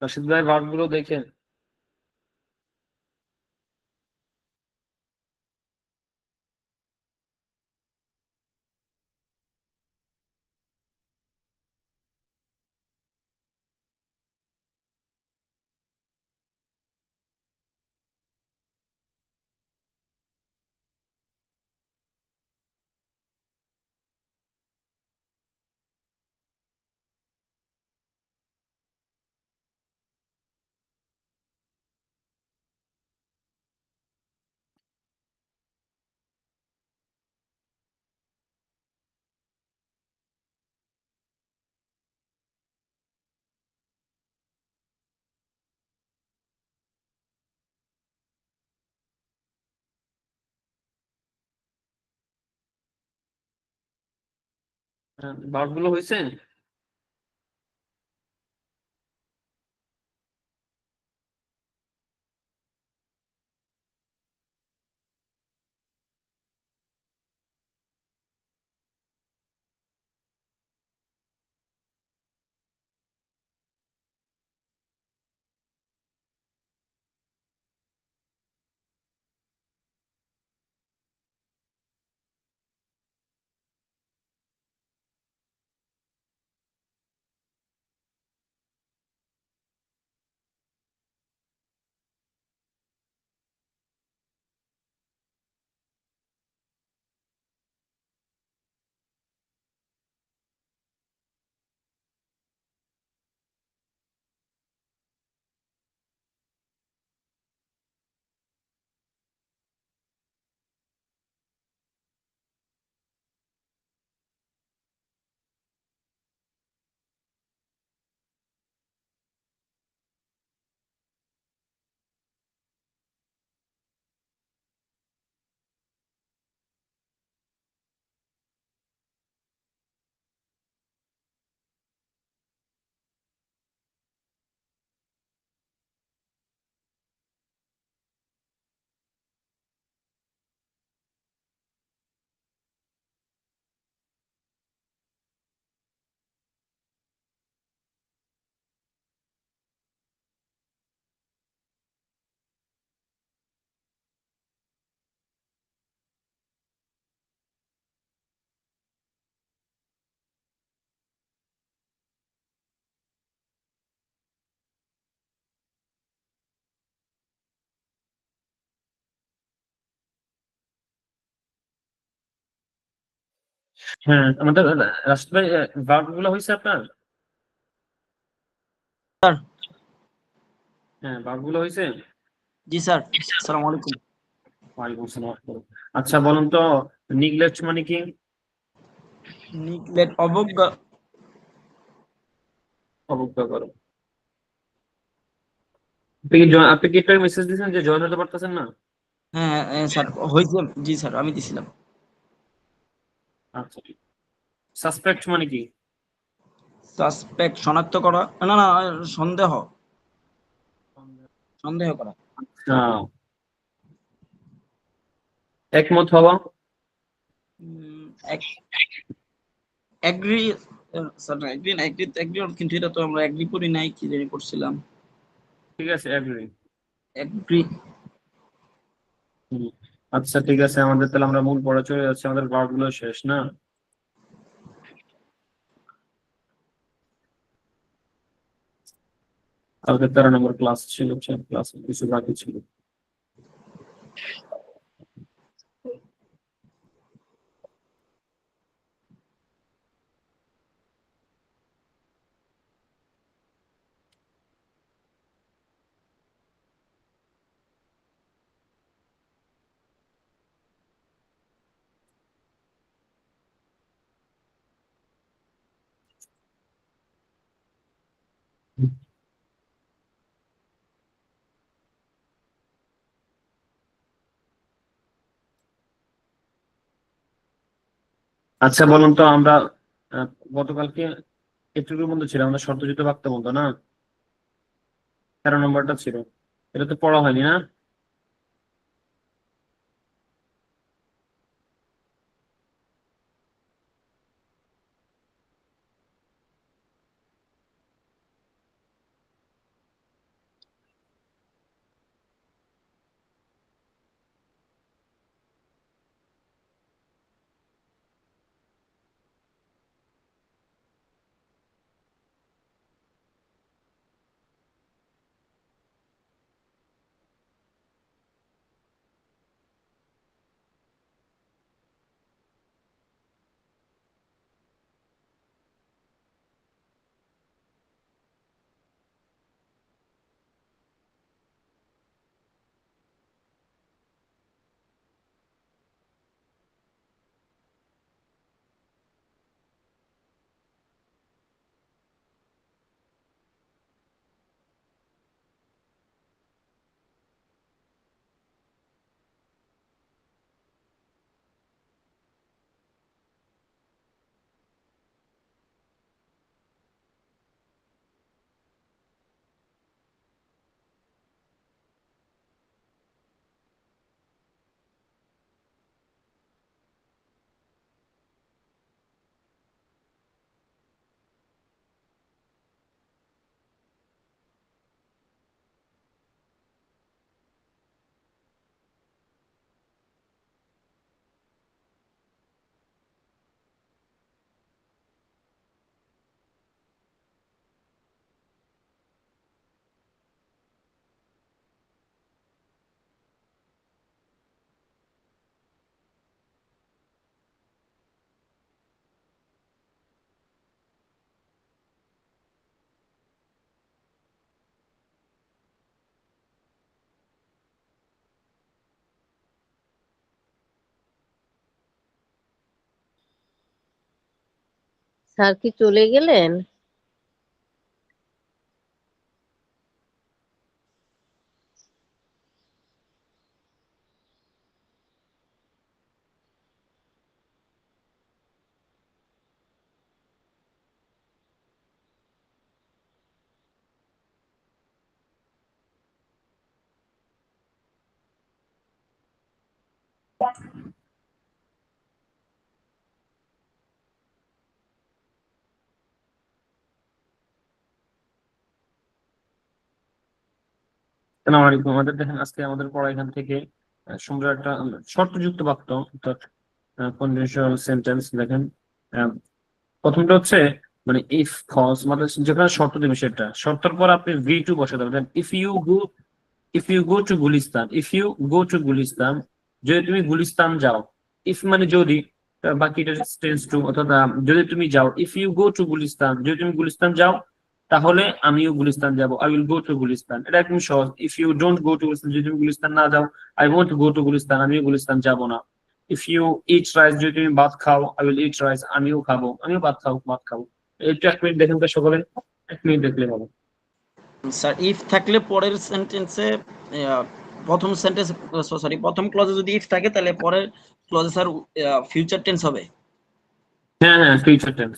রাশিদ ভাই ভার্ব গুলো দেখেন। ভার্ব গুলো হয়েছে। হ্যাঁ, আমাদের রাশিদ ভাই ভার্ব গুলো হয়েছে আপনার। স্যার। হ্যাঁ, ভার্ব গুলো হয়েছে। জি স্যার। আসসালামু আলাইকুম। ওয়ালাইকুম আসসালাম। আচ্ছা বলুন তো, নিগলেক্ট মানে কি? নিগলেক্ট, অবজ্ঞা। অবজ্ঞা করো। আপনি কি একটা মেসেজ দিয়েছেন যে জয়েন হতে পারতেছেন না? হ্যাঁ স্যার হয়েছে। জি স্যার আমি দিছিলাম। আচ্ছা। সাসপেক্ট মানে কি? সাসপেক্ট, শনাক্ত করা, না না, সন্দেহ, সন্দেহ করা। আচ্ছা, একমত হওয়া। এগ্রি। স্যার এগ্রি না, এগ্রি এগ্রি, কিন্তু এটা তো আমরা এগ্রি করি নাই, কি জানি করছিলাম। ঠিক আছে, অ্যাগ্রি। এগ্রি। আচ্ছা ঠিক আছে, আমাদের তাহলে আমরা মূল পড়া চলে যাচ্ছে, আমাদের ভার্ব গুলো শেষ না। কালকে 13 নম্বর ক্লাস ছিল, ক্লাস কিছু বাকি ছিল। আচ্ছা বলুন তো, আমরা আহ, গতকালকে একটুর মধ্যে ছিল আমাদের শর্তযুক্ত বাক্য বলতো না, 13 নম্বরটা ছিল, এটা তো পড়া হয়নি না। স্যার কি চলে গেলেন? আসসালামু আলাইকুম। আমাদের দেখেন আজকে আমাদের পড়া এখান থেকে সুন্দর একটা শর্তযুক্ত বাক্য অর্থাৎ কন্ডিশনাল সেন্টেন্স দেখেন। আহ, প্রথমটা হচ্ছে মানে ইফ কজ মানে যেখানে শর্ত দেবে সেটা শর্তের পর আপনি ভি টু বসাতে হবে। If you go to Gulistan, if you go to Gulistan, যদি তুমি গুলিস্তান যাও। ইফ মানে যদি, বাকিটা টেন্স টু অর্থাৎ যদি তুমি যাও। If you go to Gulistan, যদি তুমি গুলিস্তান যাও তাহলে আমিও গুলিস্তান যাব। I will go to Gulistan, এটা একদম সহজ। If you don't go to Gulistan, যদি তুমি গুলিস্তান না যাও, I won't go to Gulistan, আমিও গুলিস্তান যাব না। ইফ ইউ ইট রাইস, যদি তুমি ভাত খাও, আই উইল ইট রাইস, আমিও খাবো, আমিও ভাত খাবো। একটু 1 মিনিট দেখেন তো সকলে, 1 মিনিট দেখলে হবে। স্যার ইফ থাকলে পরের সেন্টেন্সে, প্রথম সেন্টেন্স, সরি প্রথম ক্লজে যদি ইফ থাকে তাহলে পরের ক্লজে স্যার ফিউচার টেন্স হবে। হ্যাঁ হ্যাঁ, ফিউচার টেন্স।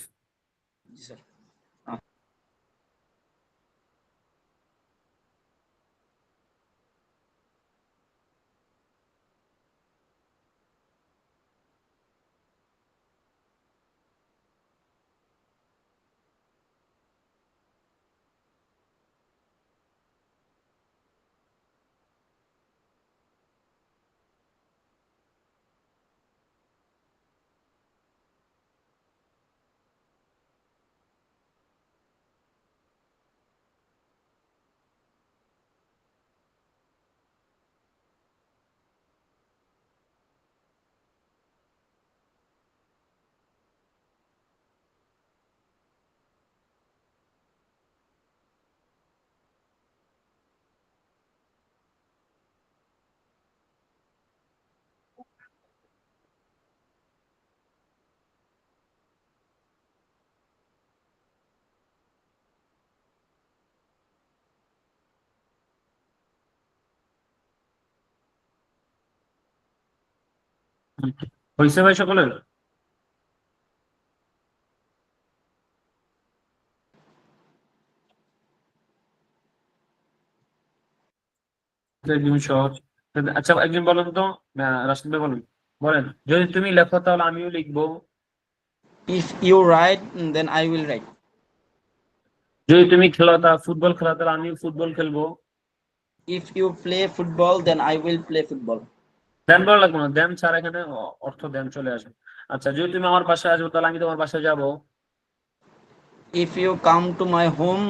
জি স্যার। হয়েছে ভাই সকলের? একদম সহজ। আচ্ছা একজন বলেন তো, রাশিদ ভাই বলেন, বলেন যদি তুমি লেখো তাহলে আমিও লিখবো। If you write then I will write. যদি তুমি খেলো তা ফুটবল খেলো তাহলে আমিও ফুটবল খেলবো। If you play football then I will play football. Then বলা লাগবে না, দেন ছাড়া এখানে অর্থ দেন চলে আসে। আচ্ছা যদি তুমি আমার বাসায় আসবে তাহলে আমি তোমার বাসায় যাবো। If you come to my home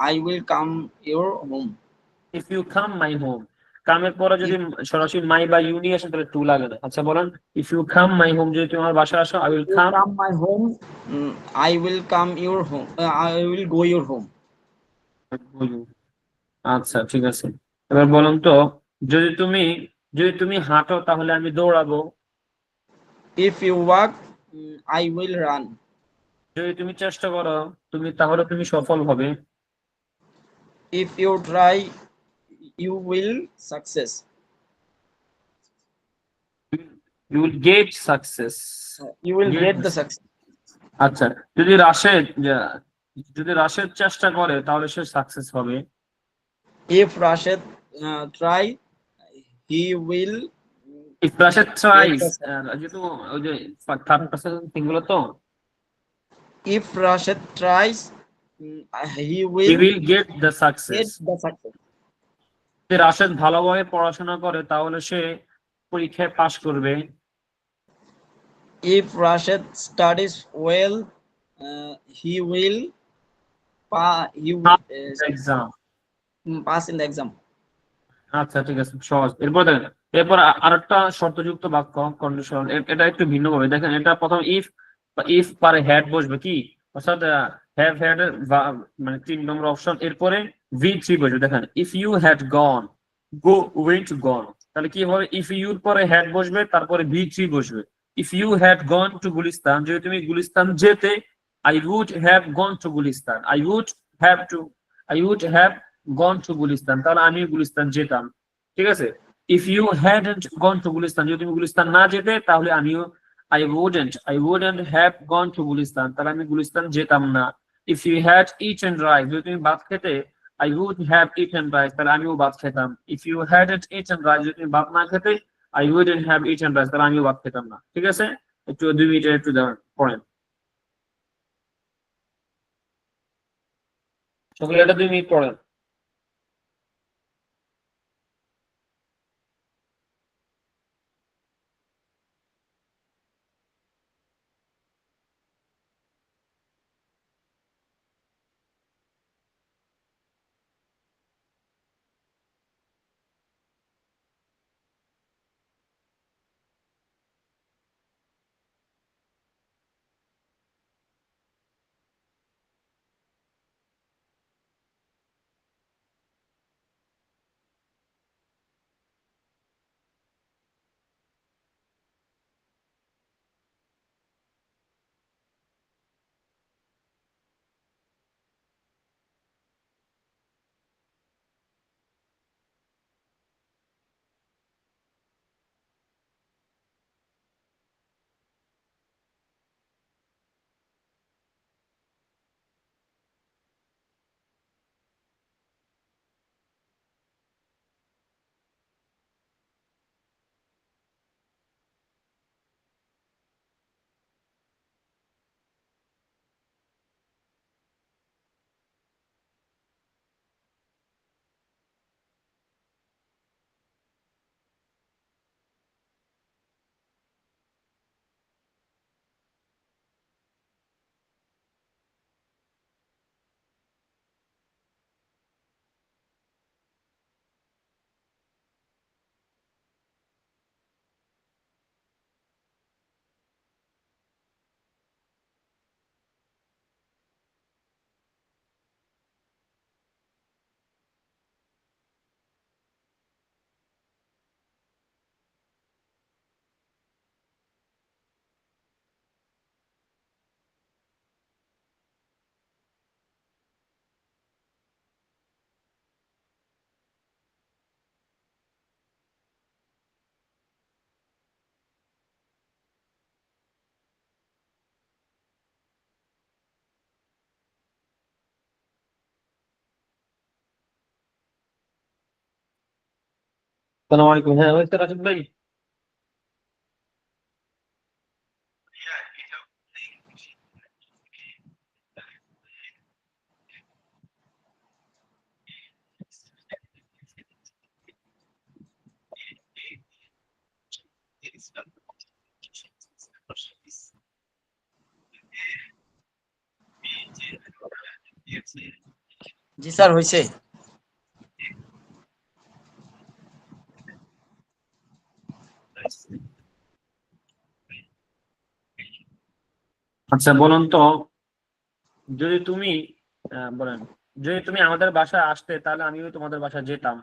I will come your home. If you come my home, কামের পরে যদি সরাসরি মাই বা ইউ নিয়ে আসে তাহলে টু লাগে না। আচ্ছা বলেন, if you come my home, যদি তুমি আমার বাসায় আসো, I will you come. Come my home I will come your home, I will go your home. আচ্ছা ঠিক আছে। এবার বলুন তো, যদি তুমি যদি তুমি হাঁটো তাহলে আমি দৌড়াবো। If you walk I will run. যদি তুমি চেষ্টা করো তাহলে তুমি সফল হবে। If you try you will success. You will get success. You will get the success. আচ্ছা যদি রাশেদ চেষ্টা করে তাহলে সে সাকসেস হবে। If Rashed try he will if Rashed get tries, the. যেহেতু ওই যে থার্ড পারসন সিঙ্গুলার তো, if Rashed tries he he will will get the gate success. The success. যদি রাশেদ ভালোভাবে পড়াশোনা করে তাহলে সে পরীক্ষায় পাশ করবে। If Rashed studies well he will exam. Pass in the exam. আচ্ছা ঠিক আছে, সহজ। এরপর দেখেন, এরপর আরেকটা শর্তযুক্ত বাক্য কন্ডিশন, এটা একটু ভিন্ন ভাবে দেখেন। এটা প্রথম ইফ পারে হ্যাড বসবে কি, অর্থাৎ হ্যাভ হ্যাড মানে 3 নম্বর অপশন, এরপরে ভি থ্রি বসবে। দেখেন if you had gone, go went gone, তাহলে কি হবে? ইফ ইউর পরে হ্যাড বসবে, তারপরে ভি থ্রি বসবে। If you had gone to Gulistan, যদি তুমি গুলিস্তান যেতে, I would have gone to Gulistan, I would have gone to Gulistan, তাহলে আমি গুলিস্তান যেতাম, ঠিক আছে। if you hadn't gone to Gulistan, যদি তুমি গুলিস্তান না যেতে তাহলে আমিও I wouldn't have gone to Gulistan, তাহলে আমি গুলিস্তান যেতাম না। if you had eaten rice, যদি তুমি ভাত খেতে I would have eaten rice, তাহলে আমিও ভাত খেতাম। if you hadn't eaten rice, যদি তুমি ভাত না খেতে I wouldn't have eaten rice, তাহলে আমিও ভাত খেতাম না, ঠিক আছে। একটু 2 মিনিটের একটু পড়েন সকলে, এটা 2 মিনিট পড়েন। আসসালামু আলাইকুম, হ্যাঁ হয়েছে রাজীব ভাই। জি স্যার হয়েছে। আচ্ছা বলুন তো, যদি তুমি বলেন, যদি তুমি আমাদের বাসায় আসতে তাহলে আমিও তোমাদের বাসায় যেতাম।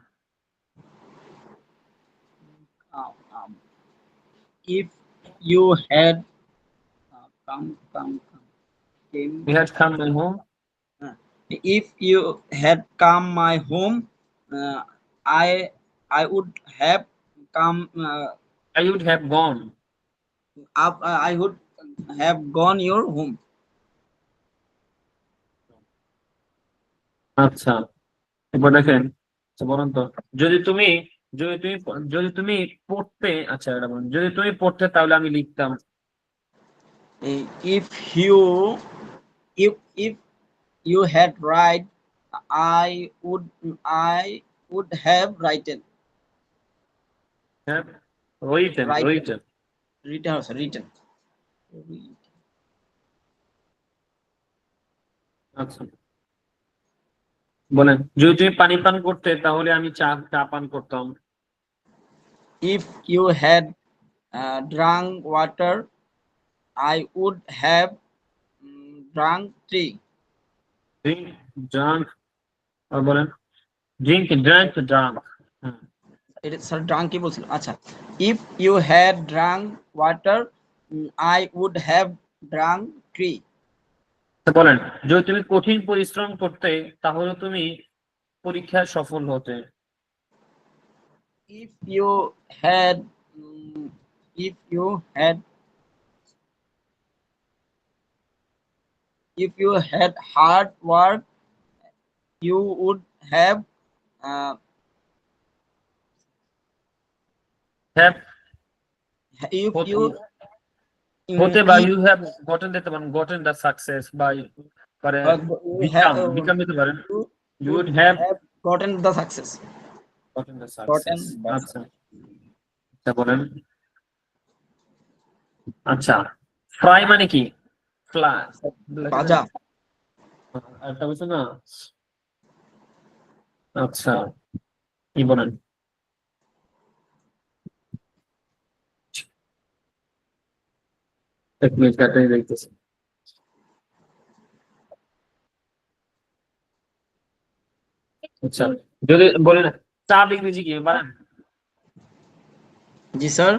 if you had came We had come my home, if you had come my home, I would have come I would have gone. up I would have gone your home. আচ্ছা এবার দেখেন, আচ্ছা বলুন তো, যদি তুমি যদি তুমি যদি তুমি পড়তে, আচ্ছা এটা বলুন, যদি তুমি পড়তে তাহলে আমি লিখতাম। if you if you had write, I would have written. হ্যাঁ, written, Written. written। written also written. আচ্ছা বলেন, যদি তুমি পানি পান করতে তাহলে আমি চা চা পান করতাম। if you had drunk water, I would have drunk tea. Drink, drunk, আর বলেন drink, drank, drunk। এটা স্যার drunk কি বলছিল? আচ্ছা, if you had drunk water, I would have drunk tea. বলেন যদি তুমি কঠিন পরিশ্রম করতে তাহলে তুমি পরীক্ষায় সফল হতে। if you had if you had if you had hard work you would have uh, have if you হতে বা if ইউ হ্যাভ গটেন দিতে পারেন, গটেন দ্য সাকসেস বা পারে you have বিকাম দিতে পারেন, you you would would have have gotten the success gotten the gotten success. the আচ্ছা আচ্ছা বলেন। আচ্ছা ফ্রাই মানে কি? ফ্লাই ভাজা একটা বলছে না। আচ্ছা কি বলেন? এক মিনিট কাটাই দেখতেছি। আচ্ছা যদি বলেন চা ইংরেজি কি বলেন? জি স্যার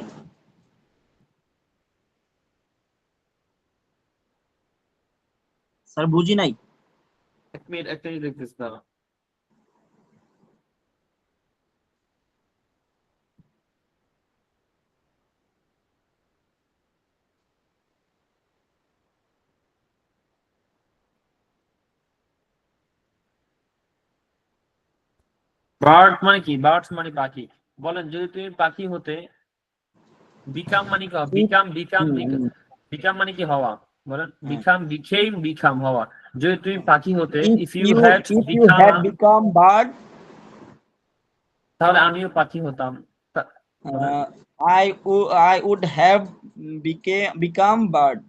স্যার বুঝি নাই এক মিনিট একটা জিনিস দেখতেছি দাঁড়া। বার্ড মানে কি? বার্ডস মানে পাখি। বলেন যদি তুমি পাখি হতে, বিকাম মানে কি? বিকাম বিকাম বিকাম মানে কি? হওয়া। বলেন বিকাম বিকাম হওয়া। যদি তুমি পাখি হতে, if you had if you become, had become bird তাহলে আমিও পাখি হতাম। বলেন I would have become bird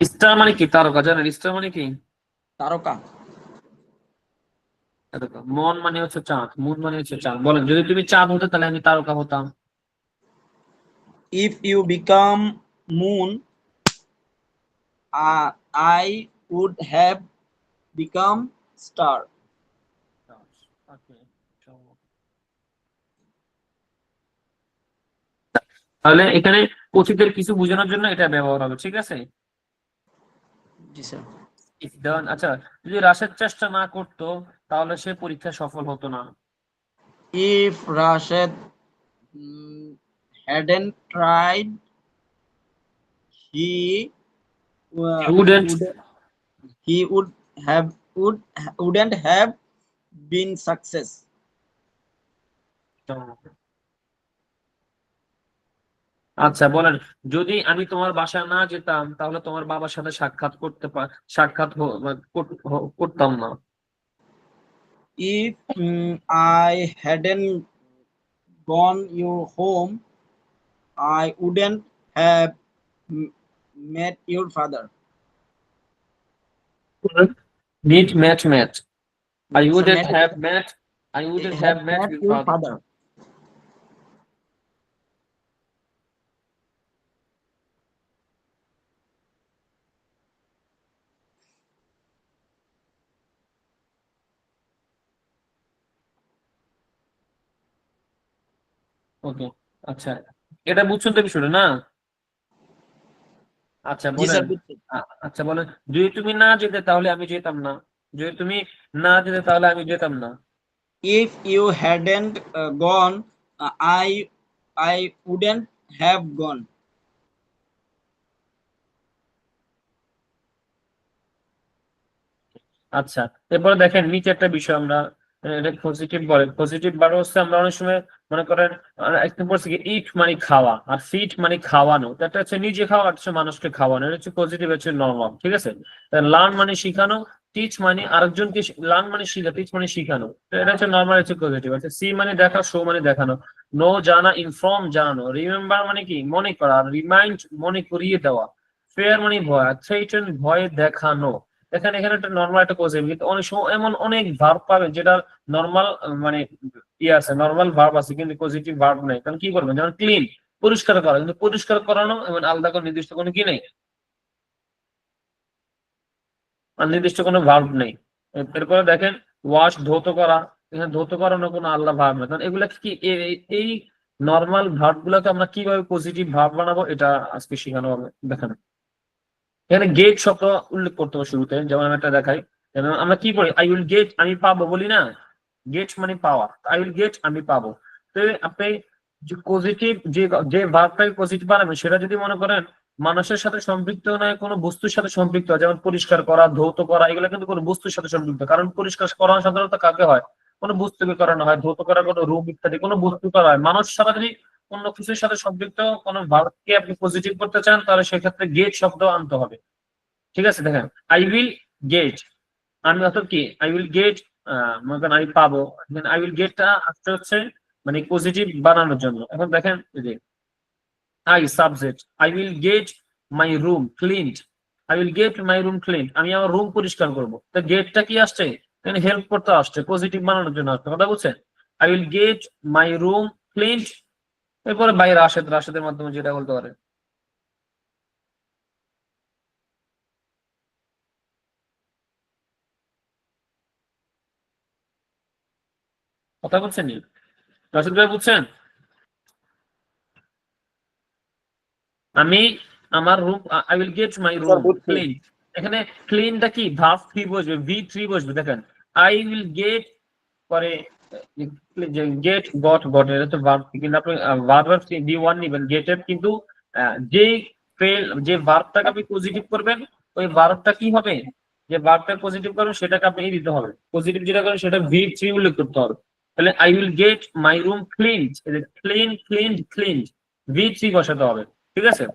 star মানে কি? তারকা। জানেন স্টার মানে কি? তারকা তারকা। মন মানে হচ্ছে চাঁদ, মুন মানে হচ্ছে চাঁদ। বলেন যদি তুমি চাঁদ হতে তাহলে আমি তারকা হতাম। if you become moon I would have become star তাহলে এখানে পথিকদের কিছু বোঝানোর জন্য এটা ব্যবহার হবে, ঠিক আছে? জি স্যার আচ্ছা যদি রাশেদ চেষ্টা না করতো তাহলে সে পরীক্ষা সফল হতো না। if Rashid hadn't tried he He wouldn't he wouldn't have been success আচ্ছা বলেন যদি আমি তোমার বাসায় না যেতাম তাহলে তোমার বাবার সাথে সাক্ষাৎ করতাম না। if I hadn't gone your home I wouldn't have met your father Met. I sir wouldn't met have met. I wouldn't have have met met your your father. father ওকে আচ্ছা এটা বুঝছেন তো বিষয়টা না? আচ্ছা জি বলেন স্যার বুঝছি আচ্ছা বলেন যদি তুমি না যেতে তাহলে আমি যেতাম না। যদি তুমি না যেতে তাহলে আমি যেতাম না। if you hadn't gone I wouldn't have gone আচ্ছা এরপরে দেখেন নিচে একটা বিষয় আমরা এটা পজিটিভ বলে। পজিটিভ বার হচ্ছে আমরা অনেক সময় মনে করেন একটা পড়ছি কি ইট মানে খাওয়া আর ফিট মানে খাওয়ানো। তো একটা হচ্ছে নিজে খাওয়া, একটা হচ্ছে মানুষকে খাওয়ানো। এটা হচ্ছে পজিটিভ, হচ্ছে নরমাল, ঠিক আছে? লার্ন মানে শিখানো, টিচ মানে আরেকজনকে লার্ন মানে শিখা, টিচ মানে শিখানো। তো এটা হচ্ছে নরমাল, হচ্ছে পজিটিভ। আচ্ছা সি মানে দেখা, শো মানে দেখানো, নো জানা, ইনফর্ম জানানো, রিমেম্বার মানে কি? মনে করা, রিমাইন্ড মনে করিয়ে দেওয়া, ফেয়ার মানে ভয়, থ্রেটেন ভয় দেখানো। এখানে একটা নর্মাল একটা পজিটিভ, কিন্তু অনেক সময় এমন অনেক ভার্ব পাবেন যেটা নর্মাল মানে আছে, নর্মাল ভার্ব আছে কিন্তু পজিটিভ ভার্ব নাই। কারণ কি করবেন? যেমন ক্লিন পরিষ্কার করা, কিন্তু পরিষ্কার করানো এমন আলাদা কোনো নির্দিষ্ট কোনো কি নেই, আর নির্দিষ্ট কোনো ভার্ব নেই। এরপরে দেখেন ওয়াশ ধৌত করা, এখানে ধৌত করানো কোনো আল্লাহ ভার্ব না, কারণ এগুলা কি এই নর্মাল ভার্ব গুলাকে আমরা কিভাবে পজিটিভ ভার্ব বানাবো এটা আজকে শেখানো হবে। দেখেন এখানে গেট শব্দ উল্লেখ করতে হবে শুরুতে, যেমন আমি একটা দেখাই। যেমন আমরা কি বলি, আই উইল গেট, আমি পাবো বলি না, গেট মানে পাওয়া, আই উইল গেট আমি পাবো। তো আপনি যে পজিটিভ যে ভার্বটাকে পজিটিভ বানাবেন সেটা যদি মনে করেন মানুষের সাথে সম্পৃক্ত নয়, কোনো বস্তুর সাথে সম্পৃক্ত হয়, যেমন পরিষ্কার করা, ধৌত করা, এগুলো কিন্তু কোনো বস্তুর সাথে সম্পৃক্ত, কারণ পরিষ্কার করা সাধারণত কাকে হয়, কোনো বস্তুকে করানো হয়, ধৌত করা কোনো রূপ ইত্যাদি কোনো বস্তু করা হয়। মানুষ ছাড়া যদি অন্য কিছুর সাথে সম্পৃক্ত কোনো ভার্বকে আপনি পজিটিভ করতে চান তাহলে সেক্ষেত্রে গেট শব্দ আনতে হবে। ঠিক আছে, দেখেন আই উইল গেট, আমি অর্থাৎ কি আই উইল গেট, মনে করেন আমি পাবো, আই উইল গেটটা আসতে হচ্ছে মানে পজিটিভ বানানোর জন্য। এখন দেখেন এই যে I subject, I will get my room cleaned, I will get my room cleaned, আমি আমার রুম পরিষ্কার করবো। তো গেটটা কি আসছে, এখানে হেল্প করতে আসছে, পজিটিভ বানানোর জন্য আসছে, কথা বুঝছেন? I will get my room cleaned. এরপরে বাই রাশেদ, রাশেদের মাধ্যমে যেটা বলতে পারে। কথা বলছেন নি রাশেদ ভাই, বুঝছেন? আমি আমার room, I will get my sir room বুঝছি। ক্লিন। এখানে ক্লিনটা কি ভার্ব থ্রি বসবে, ভি থ্রি বসবে। দেখেন আই উইল গেট, পরে গেট গট গট, এটা তো ভার্ব, কিন্তু আপনি ভার্ব ভি ওয়ান নিবেন গেটের, কিন্তু যে যে ভার্বটাকে আপনি পজিটিভ করবেন ওই ভার্বটা কি হবে, যে ভার্বটা পজিটিভ করবেন সেটাকে আপনি দিতে হবে, পজিটিভ যেটা করেন সেটা ভি থ্রি উল্লেখ করতে হবে। তাহলে I will get my room clean, clean clean clean, V three বসাতে হবে। ঠিক আছে,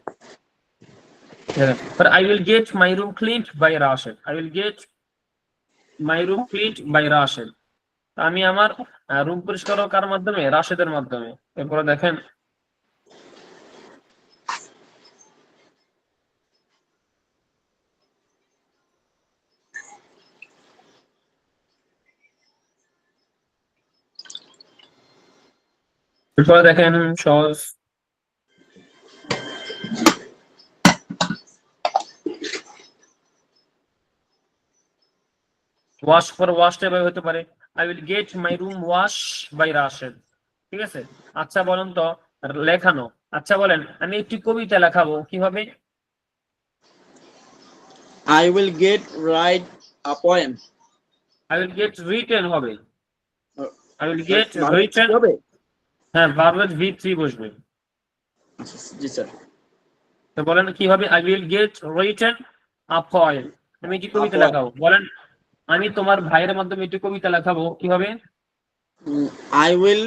but I will get my room cleaned by Rashid. I will get my room cleaned by Rashid. আমি আমার রুম পরিষ্কার কার মাধ্যমে, রাশেদের মাধ্যমে। এরপরে দেখেন এরপরে দেখেন সহজ ওয়াশ, ফর ওয়াশটা এভাবে হতে পারে, I will get my room wash by Rashid. ঠিক আছে, আচ্ছা বলেন তো লেখানো, আচ্ছা বলেন আমি একটি কবিতা লেখাবো, কিভাবে? I will get write a poem. I will get written হবে, I will sir get verb written. হবে। হ্যাঁ, ভার্বের ভি থ্রি বসবে। আচ্ছা, জি স্যার। তো বলেন কিভাবে, I will get written a poem, আমি একটি আ কবিতা পোয়েম। লেখাবো। বলেন আমি তোমার ভাইয়ের মাধ্যমে একটি কবিতা লেখাবো, কিভাবে? I will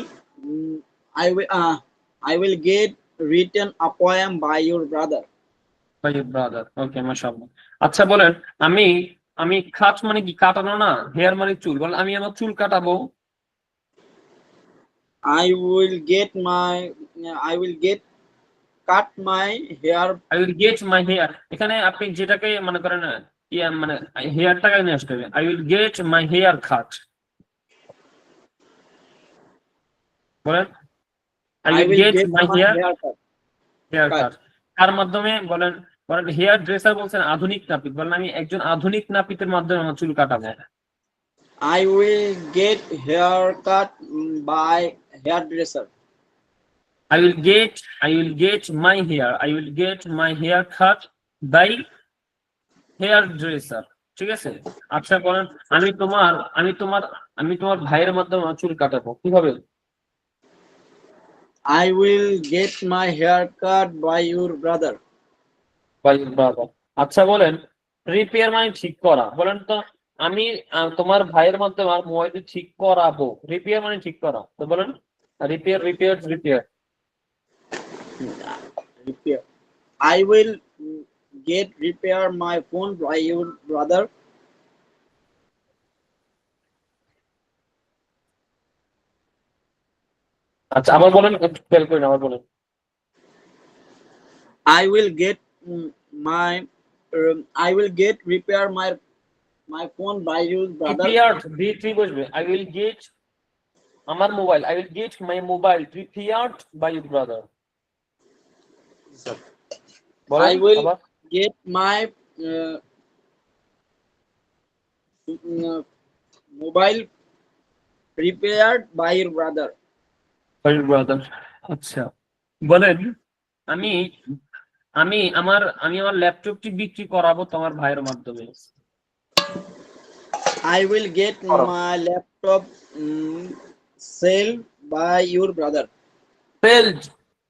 I will I will get written a poem by your brother. By your brother. Okay, মাশাআল্লাহ। আচ্ছা বলেন আমি, আমি কাট মানে কি, কাটানো না, হেয়ার মানে চুল, বলেন আমি আমার চুল কাটাবো। I will get my I will get cut my hair. I will get my hair, এখানে আপনি যেটাকে মনে করেন ইয়া মানে হেয়ারটাকে নিয়ে আসতে হবে, I will get my hair cut. বলেন I I will will get get my my hair, hair cut. Hair cut. Cut. তার মাধ্যমে বলেন, বলেন হেয়ার ড্রেসার বলছেন আধুনিক নাপিত, বলেন আমি একজন আধুনিক নাপিতের মাধ্যমে আমার চুল কাটাবো। I will get hair cut by hairdresser. I will get my hair. I will get my hair cut by hairdresser. ঠিক আছে, আচ্ছা বলেন আমি তোমার ভাইয়ের মাধ্যমে আমার চুল কাটাবো, কিভাবে? I will get my hair cut by your brother. ভাই বাবা। আচ্ছা বলেন রিপেয়ার মানে ঠিক করা, বলেন তো আমি তোমার ভাইয়ের মাধ্যমে আমার মোবাইলটি ঠিক করাবো, রিপেয়ার মানে ঠিক করা, তো বলেন repair repair repair. Repair. I will get repair my phone by your brother. আচ্ছা আবার বলেন, একটু খেয়াল করেন, আবার বলেন। I will get my I will get repair my phone by your brother. Repaired V three বসবে, আই উইল গেট আমার mobile, I will get my mobile repaired by your brother. বলেন I will আবার। get my uh, mobile repaired by your brother. Brother. আচ্ছা, বলেন আমি আমি আমার ল্যাপটপটি বিক্রি করাবো তোমার ভাইয়ের মাধ্যমে। I will get করো। my laptop sell by your brother. Sailed,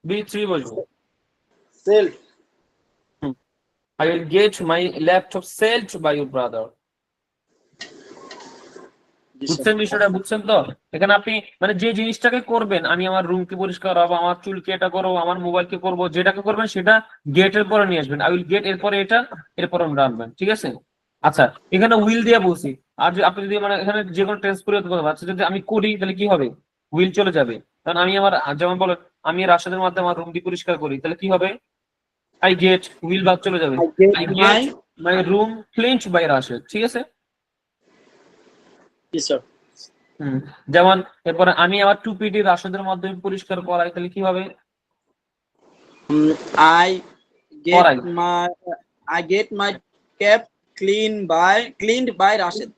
B3 বসবো। Sell. I will get my laptop sold by your brother. বুঝছেন বিষয়টা? বুঝছেন তো? এখানে আপনি মানে যে জিনিসটাকে করবেন, আমি আমার রুমকে পরিষ্কার করবো, আমার চুলকে এটা করবো, আমার মোবাইলকে করবো, যেটাকে করবেন সেটা গেটের পরে নিয়ে আসবেন। আই উইল গেট এরপরে এটা, এরপর আমরা আনবেন, ঠিক আছে? আচ্ছা, এখানে উইল দিয়ে বলছি। আর আপনি যদি মানে এখানে যে কোনো টেন্স করে হতে পারবেন। আচ্ছা, যদি আমি করি তাহলে কি হবে? উইল চলে যাবে। কারণ আমি আমার, যেমন বলেন আমি রাশেদের মাধ্যমে আমার রুমটি পরিষ্কার করি, তাহলে কি হবে? আই গেট, উইল বাদ চলে যাবে। I get I my get my room cleaned by Rashid, ঠিক আছে? yes sir. যেমন এরপরে আমি আমার টুপিটি রাশেদের মাধ্যমে পরিষ্কার করাই, তাহলে কি হবে? I করাই get my cap cleaned by Rashid.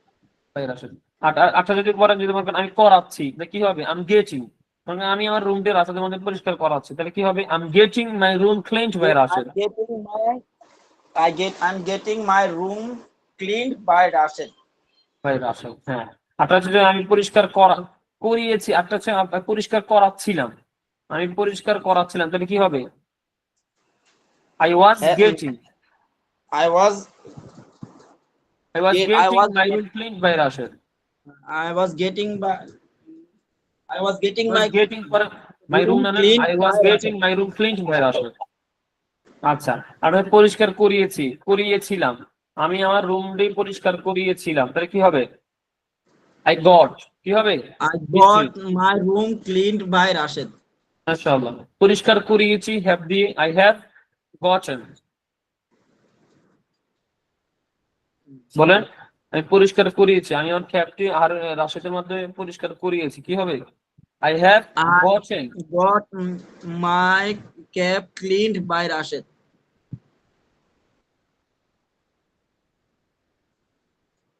By Rashid. আচ্ছা, যদি বলেন, যদি বলেন আমি করাচ্ছি, তাহলে কি হবে? আই এম গেটিং, মানে আমি আমার রুমটি রাশেদের মধ্যে পরিষ্কার করাচ্ছি, তাহলে কি হবে? I am getting my room cleaned by Rashid. I'm getting my room cleaned by Rashid. By Rashid, হ্যাঁ। আচ্ছা, যদি আমি পরিষ্কার করিয়েছি, আচ্ছা পরিষ্কার করাচ্ছিলাম, আমি পরিষ্কার করাচ্ছিলাম, তাহলে কি হবে? I was getting I was getting my room cleaned by Rashid. getting my getting my room cleaned I was by getting my room cleaned by Rashed. আচ্ছা, আমি পরিষ্কার করিয়েছিলাম, আমি আমার রুমটি পরিষ্কার করিয়েছিলাম, তাহলে কি হবে? আই গট, কি হবে? I got my room cleaned by Rashid. মাশাআল্লাহ। পরিষ্কার করিয়েছি হ্যাভ দিয়ে, আই হ্যাভ গটেন। বলেন, আমি পরিষ্কার করিয়েছি, আমি আমার ক্যাপটি আর রাশেদের মাধ্যমে পরিষ্কার করিয়েছি, কি হবে? I have I gotten. got my cap cleaned by Rashid.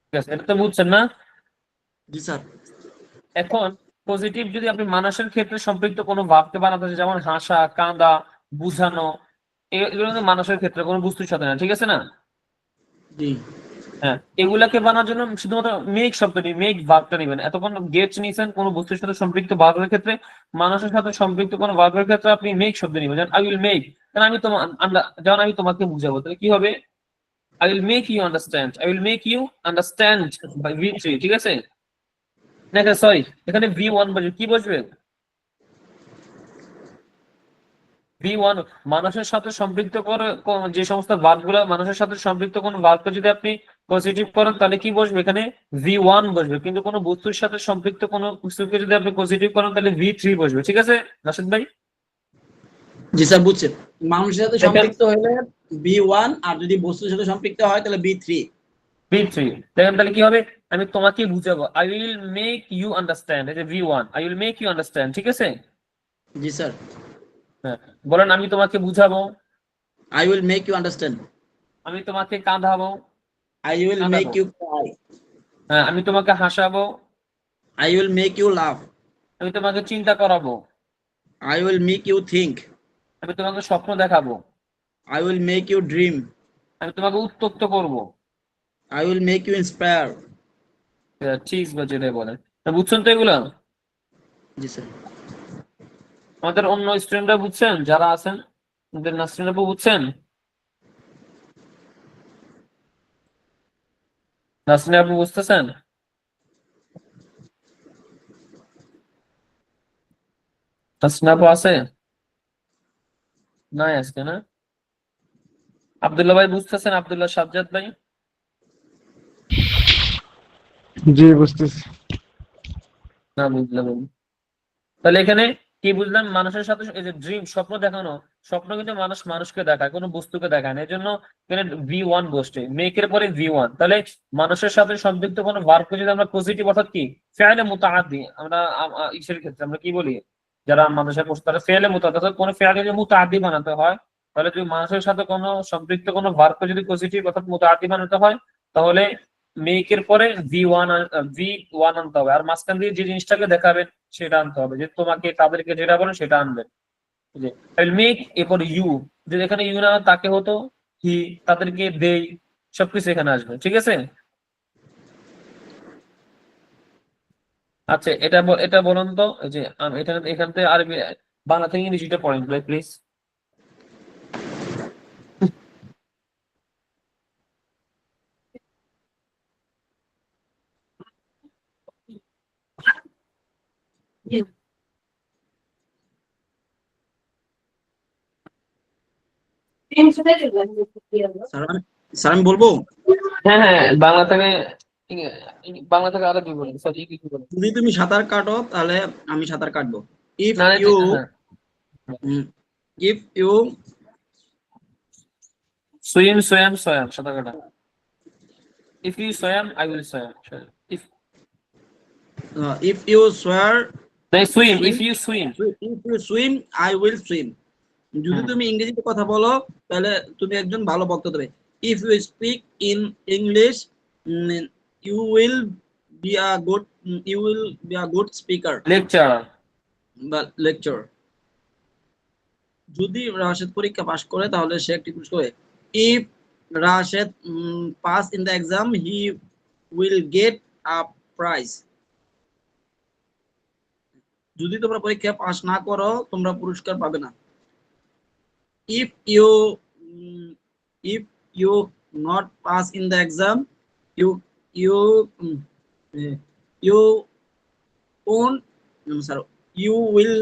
ঠিক আছে, এটা তো বুঝছেন না? জি স্যার। এখন পজিটিভ যদি আপনি মানুষের ক্ষেত্রে সম্পৃক্ত কোনো ভাবকে বানাতে চান, যেমন হাসা, কাঁদা, বুঝানো, এগুলো কিন্তু মানুষের ক্ষেত্রে কোনো বস্তুর সাথে না, ঠিক আছে না? জি। হ্যাঁ, এগুলাকে বানানোর জন্য শুধুমাত্র মেক শব্দটি, মেক ভার্বটা নেবেন। এতক্ষণ গেট নিয়েছেন কোনো বস্তুর সাথে সম্পৃক্ত ভার্বের ক্ষেত্রে, মানুষের সাথে সম্পৃক্ত কোনো ভার্বের ক্ষেত্রে আপনি মেক শব্দ নেবেন। যেমন আই উইল মেক, কারণ যেমন আমি তোমাকে বুঝাবো, তাহলে কি হবে? I will make you understand, I will make you understand by V3, ঠিক আছে? না, সরি, এখানে V1 বসবে, কি বসবে? V1 মানুষের সাথে সম্পৃক্ত করে যে সমস্ত ভার্বগুলো, মানুষের সাথে সম্পৃক্ত কোন ভার্বকে যদি আপনি পজিটিভ করেন, তাহলে কি বসবে? এখানে V1 বসবে। কিন্তু কোনো বস্তুর সাথে সম্পৃক্ত কোনো কিছুকে যদি আপনি পজিটিভ করেন, তাহলে V3 বসবে, ঠিক আছে রাশেদ ভাই? জি স্যার, বুঝছেন। মানুষের সাথে সম্পৃক্ত হলে B1, আর যদি বস্তুর সাথে সম্পৃক্ত হয় তাহলে B3। V3 দেখেন, তাহলে কি হবে? আমি তোমাকে বুঝাবো, I will make you understand, এই যে V1, I will make you understand, ঠিক আছে? জি স্যার। হ্যাঁ, বলেন আমি তোমাকে বুঝাবো, I will make you understand. আমি তোমাকে কাঁদাবো, I will make you cry. হ্যাঁ, আমি তোমাকে হাসাবো, I will make you laugh. আমি তোমাকে চিন্তা করাবো, I will make you think. আমি তোমাকে স্বপ্ন দেখাবো, I will make you dream. আমি তোমাকে উত্তক্ত করবো, I will make you inspire. ঠিক বা যেটাই বলেন। তা বুঝছেন তো এগুলো? জি স্যার। আমাদের অন্য স্টুডেন্টরা বুঝছেন, যারা আছেন আমাদের নাসরিন আপু বুঝছেন? নাসরিন আপু বুঝতেছেন? নাসরিন আপু আছে? নাই আজকে, না? আব্দুল্লাহ ভাই বুঝতেছেন? আব্দুল্লাহ সাজ্জাদ ভাই? জি বুঝতেছি। না, বুঝলাম। তাহলে এখানে কি বুঝলাম? মানুষের সাথে এই যে ড্রিম, স্বপ্ন দেখানো, স্বপ্ন কিন্তু মানুষকে দেখায়, কোনো বস্তুকে দেখায় না। এই জন্য এখানে V1 বসছে, মেকের পরে V1। তাহলে মানুষের সাথে সম্পৃক্ত কোনো ভার্বকে যদি আমরা পজিটিভ, অর্থাৎ কি ফেলে মুতাআদ্দি, আমরা ইসের ক্ষেত্রে আমরা কি বলি, যারা মানুষের বস্তু, তারা ফেলে মুতাআদ্দি, অর্থাৎ কোনো ফেলে যদি মুতাআদ্দি বানাতে হয়, তাহলে যদি মানুষের সাথে কোনো সম্পৃক্ত কোনো ভার্বকে যদি পজিটিভ অর্থাৎ মুতাআদ্দি বানাতে হয়, তাহলে মেক এর পরে ভি ওয়ান আনতে হবে, আর মাঝখান দিয়ে যে জিনিসটাকে দেখাবেন সেটা আনতে হবে, যে তোমাকে তাদেরকে যেটা বলেন সেটা আনবেন। যে মেক এরপর ইউ, যে এখানে ইউ না তাকে হতো হি, তাদেরকে দেই, সবকিছু এখানে আসবে, ঠিক আছে। আচ্ছা এটা বলুন তো, এই যে এটা এখান থেকে আরবি বাংলা থেকে ইংরেজিটা পড়েন প্লিজ। স্যার স্যার আমি বলবো, হ্যাঁ হ্যাঁ, বাংলা থেকে আরবি বলুন, সরি কি বলুন। যদি তুমি সাঁতার কাটো তাহলে আমি সাঁতার কাটবো। ইফ না না, ইউ হ্যাঁ, ইফ ইউ সুইম সাঁতার কাটা। If you swam I will swam. If if you swore swim, swim if you swim. If you swim I will swim. যদি তুমি ইংরেজিতে কথা বলো তাহলে তুমি একজন ভালো বক্তা হবে। If you speak in English you will be a good you will be a good speaker lecturer. বা লেকচার। যদি রাশেদ পরীক্ষা পাশ করে তাহলে সে একটি পুরস্কার পাবে। If Rashed pass in the exam he will get a prize. যদি তোমরা পরীক্ষা পাস না করো তোমরা পুরস্কার পাবে না। if you if you not pass in the exam you you you won't sorry, you will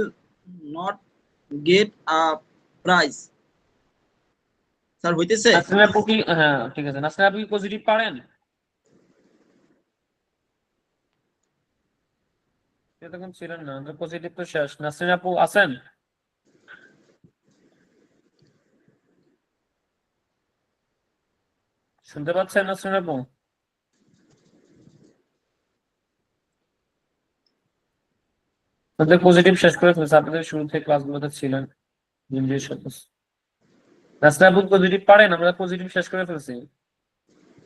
not get a prize। Sir হইতেছে? নাসরিন আপু কি, হ্যাঁ ঠিক আছে, নাসরিন আপু কি পজিটিভ পারেন? এতক্ষণ ছিলেন না, পজিটিভ তো শেষ। নাসরিন আপু আছেন? শুনতে পাচ্ছেন নাসরিন আপু? আপনাদের পজিটিভ শেষ করে ফেলছে, আপনাদের শুরু থেকে ক্লাসগুলোতে ছিলেন। নাসরিন আপু পজিটিভ পারেন? আমরা পজিটিভ শেষ করে ফেলছি।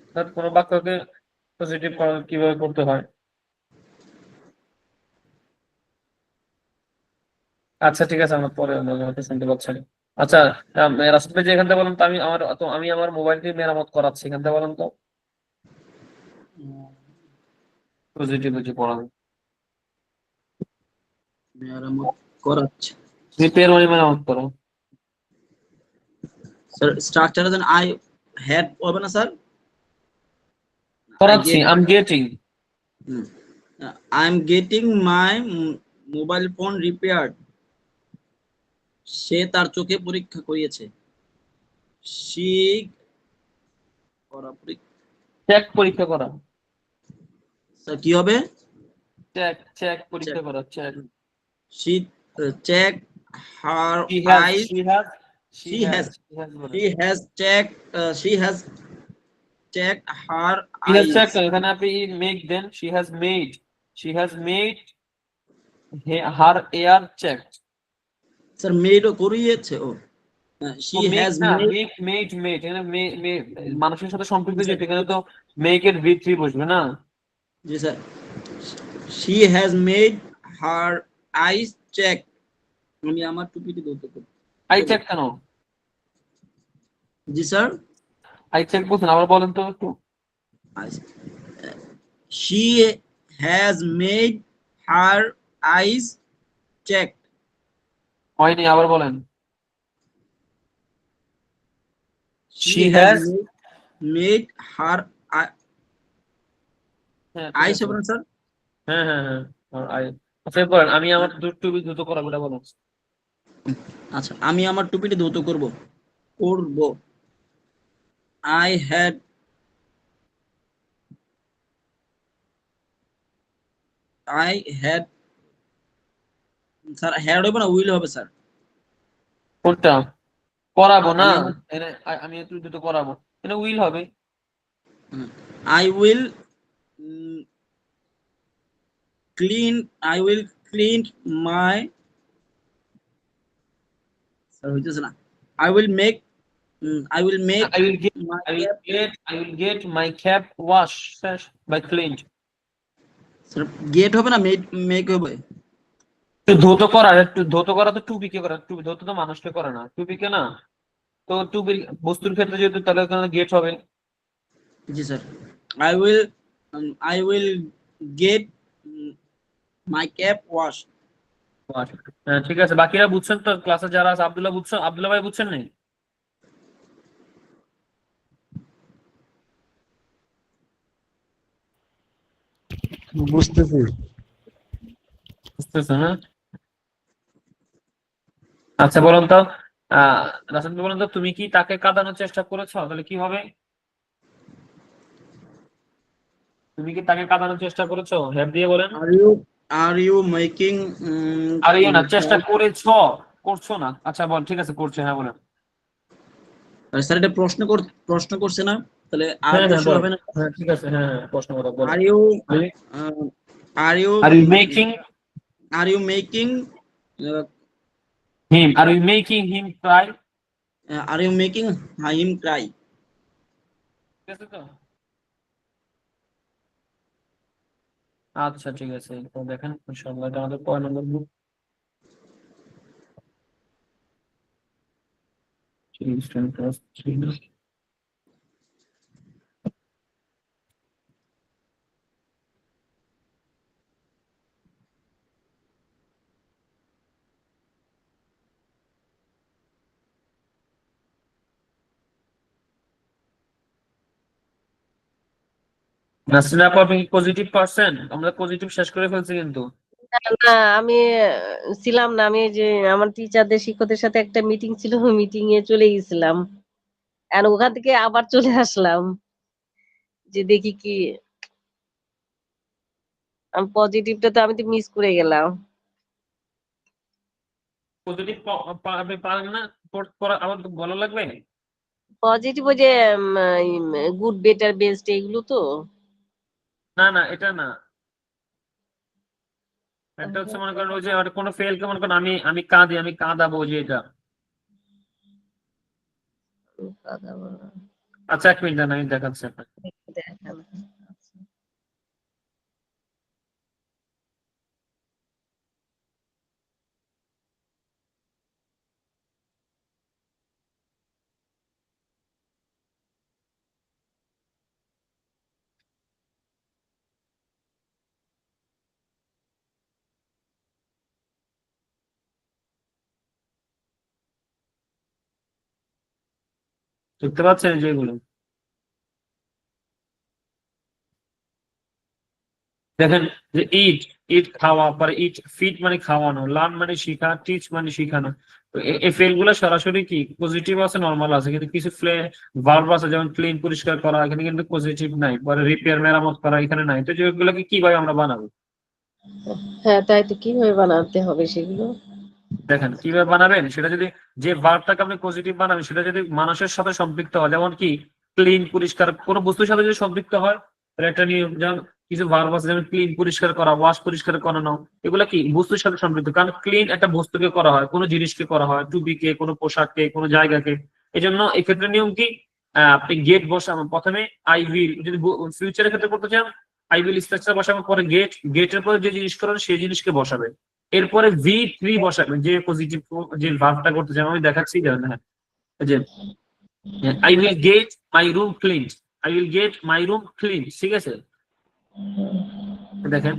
অর্থাৎ কোনো বাক্যকে পজিটিভ কিভাবে করতে হয়। আচ্ছা ঠিক আছে, আমরা পরে হয়তো শুনতে পাচ্ছেন। আচ্ছা, রাসেল ভাই যে এখান থেকে বলেন তো, আমি আমার মোবাইলটি মেরামত করাচ্ছি, এখান থেকে বলেন তো পজিটিভ যে পড়াবে। মেরামত করাচ্ছে রিপেয়ার মানে মেরামত করো। Sir. Structure then I had হবে না স্যার? আই করাচ্ছি, get I am getting. I am getting my mobile phone repaired. সে তার চোখে পরীক্ষা করিয়েছে। সি করা চেক পরীক্ষা করা। স্যার কি হবে? চেক পরীক্ষা করা, check. she checked her She has, eyes। she has, she she has, has she has বলে। she has checked she has checked her She has eyes। checked, এখানে আপনি make দেন, she has made her ear checked। Sir মেডও করিয়েছে ও। she ও make has না, made। Made এখানে মানুষের সাথে সম্পৃক্ত যেটা, এখানে তো মেক এর ভি3 বসবে না। জি sir. she has made her eyes check। আমি আমার টুপিটি ধরতে করব। আই চেক কেন? জি স্যার। আই চেক বলছেন, আবার বলেন তো একটু। she has made her eyes check। হয়নি, আবার বলেন। she She has has, made her হ্যাঁ ঠিক eyes আছে। হবে না স্যার? হ্যাঁ হ্যাঁ হ্যাঁ, আচ্ছা বলেন, আমি আমার টুপি দ্রুত করা বলে বলেন। আচ্ছা আমি আমার টুপিটি ধৌত করব। I had স্যার হ্যাড হবে না উইল হবে স্যার। কোনটা? করাবো না, আমি আমার আমি একটু দ্রুত করাবো, এখানে উইল হবে। I will clean my sir হইতেছে না। I will make I will make I will get my I will cap. get I will get my cap washed by cleaned. Get হবে না মেক হবে? তো ধৌত করা তো টুপিকে করা, টুপি ধৌত তো মানুষকে করে না, টুপিকে না। তো টুপির বস্তুর ক্ষেত্রে যেহেতু, তাহলে ওখানে গেট হবে। জি sir. I will get my cap washed. হ্যাঁ, ঠিক আছে, বাকিরা বুঝছেন তো? ক্লাসে যারা আছে, আব্দুল্লাহ বুঝছেন? আব্দুল্লাহ ভাই বুঝছেন নাই? বুঝতেছি। বুঝতেছেন না? আচ্ছা, বলুন তো, রাসেল বলুন তো, তুমি কি তাকে কাঁদানোর চেষ্টা করেছো? তাহলে কি হবে? তুমি কি তাকে কাঁদানোর চেষ্টা করেছো? হ্যাঁ দিয়ে বলেন। Are you making আর ইয়ে না, চেষ্টা করেছো, করছো না। আচ্ছা বল, ঠিক আছে, করছে, হ্যাঁ বলেন। স্যার এটা প্রশ্ন করছে না, তাহলে আর হ্যাঁ হ্যাঁ বসে বল, হবে না? হ্যাঁ ঠিক আছে, হ্যাঁ হ্যাঁ, প্রশ্ন করো, বলো। Are you are you are you making are you making হিম, are you making him cry? are you making him cry? ঠিক আছে তো? আচ্ছা ঠিক আছে, তো দেখেন ইনশাআল্লাহ এটা আমাদের কয় নম্বর গ্রুপ? নাসরিন আপু, আপনি পজিটিভ পার্সেন্ট? আমরা পজিটিভ শেষ করে ফেলছি কিন্তু। না, আমি ছিলাম না। আমি যে আমার টিচারদের শিক্ষকদের সাথে একটা মিটিং ছিল, মিটিং এ চলে গেছিলাম, আর ওখান থেকে আবার চলে আসলাম যে দেখি কি পজিটিভটা তো আমি তো মিস করে গেলাম। পজিটিভ আপনি পারেন না পড়া, আবার ভালো লাগবে। পজিটিভ ওই যে গুড বেটার বেস্ট এগুলো তো। না না, এটা না, এটা হচ্ছে মনে করেন ওই যে কোনো ফেলকে মনে করেন আমি আমি কাঁদি, আমি কাঁদাবো, যে এটা। আচ্ছা, এক মিনিট আমি দেখাচ্ছি আপনাকে। দেখতে পাচ্ছেন যেগুলো? দেখেন যে ইট, ইট খাওয়া, পরে ইট, ফিট মানে খাওয়ানো, লার্ন মানে শিখা, টিচ মানে শিখানো। তো এই ফেল গুলো সরাসরি কি পজিটিভ আছে, নরমাল আছে, কিন্তু কিছু ভার্ব আছে, যেমন ক্লিন পরিষ্কার করা, এখানে কিন্তু পজিটিভ নাই। পরে রিপেয়ার মেরামত করা এখানে নাই। তো যেগুলোকে কিভাবে আমরা বানাবো? হ্যাঁ, তাই তো কিভাবে বানাতে হবে সেগুলো? দেখেন কিভাবে বানাবেন, সেটা যদি, যে ভার্বটাকে আপনি পজিটিভ বানাবেন, সেটা যদি মানুষের সাথে সম্পৃক্ত হয়, যেমন কি ক্লিন পরিষ্কার, কোনো বস্তুর সাথে যদি সম্পৃক্ত হয়, তাহলে একটা নিয়ম, যেমন কিছু ভার্ব আছে, যেমন ক্লিন পরিষ্কার করা, ওয়াশ পরিষ্কার করানো, এগুলা কি বস্তুর সাথে সম্পৃক্ত। কারণ ক্লিন একটা বস্তুকে করা হয়, কোনো জিনিসকে করা হয়, টুপিকে, কোনো পোশাককে, কোনো জায়গাকে। এই জন্য এক্ষেত্রে নিয়ম কি, আপনি গেট বসাবেন প্রথমে, আই উইল, যদি ফিউচারের ক্ষেত্রে করতে চান, আই উইল স্ট্রাকচার বসাবেন, পরে গেটের পরে যে জিনিস করেন সেই জিনিসকে বসাবে, এরপরে V3 বসাবেন, যে পজিটিভ যে ভার্বটা করতে চান। আমি দেখাচ্ছি, দেখেন, হ্যাঁ, যে I will get my room clean, I will get my room clean, ঠিক আছে? দেখেন,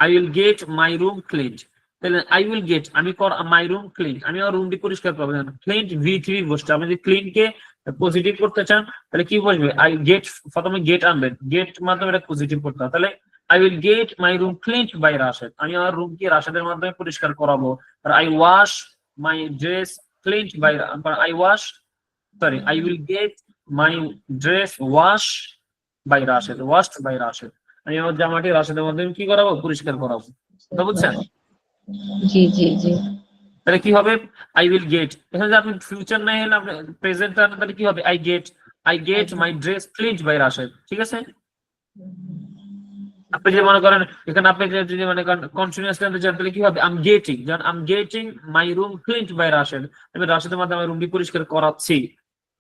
I will get my room clean, তাহলে আই উইল গেট, আমি মাই রুম ক্লিন, আমি আমার রুমটি পরিষ্কার করবো। ক্লিন V3 বসছে, আপনি যদি ক্লিন কে পজিটিভ করতে চান, তাহলে কি বসবে? আই গেট, প্রথমে গেট আনবেন, গেট মাধ্যমে এটা পজিটিভ করতে হবে। তাহলে I will get my room clean by Rashed, আমি আমার রুমকে রাশেদের মাধ্যমে পরিষ্কার করাবো। আর I wash my dress clean by, I wash, sorry, I will get my dress wash by Rashed, washed by Rashed, আমি আমার জামাটি রাশেদের মাধ্যমে কি করাবো? পরিষ্কার করাবো। তো বুঝছেন? জি জি জি। তাহলে কি হবে? আই উইল গেট, এখানে যদি আপনি ফিউচার নাই হলে আপনি প্রেজেন্ট আনেন, তাহলে কি হবে? I get my dress cleaned by Rashid, ঠিক আছে? আপনি যদি মনে করেন এখানে আপনি যদি মনে করেন কন্টিনিউয়াসলি আনতে চান, তাহলে কি হবে? আই এম গেটিং, যেমন I am getting my room cleaned by Rashed, আমি রাশেদের মাধ্যমে আমার রুমটি পরিষ্কার করাচ্ছি।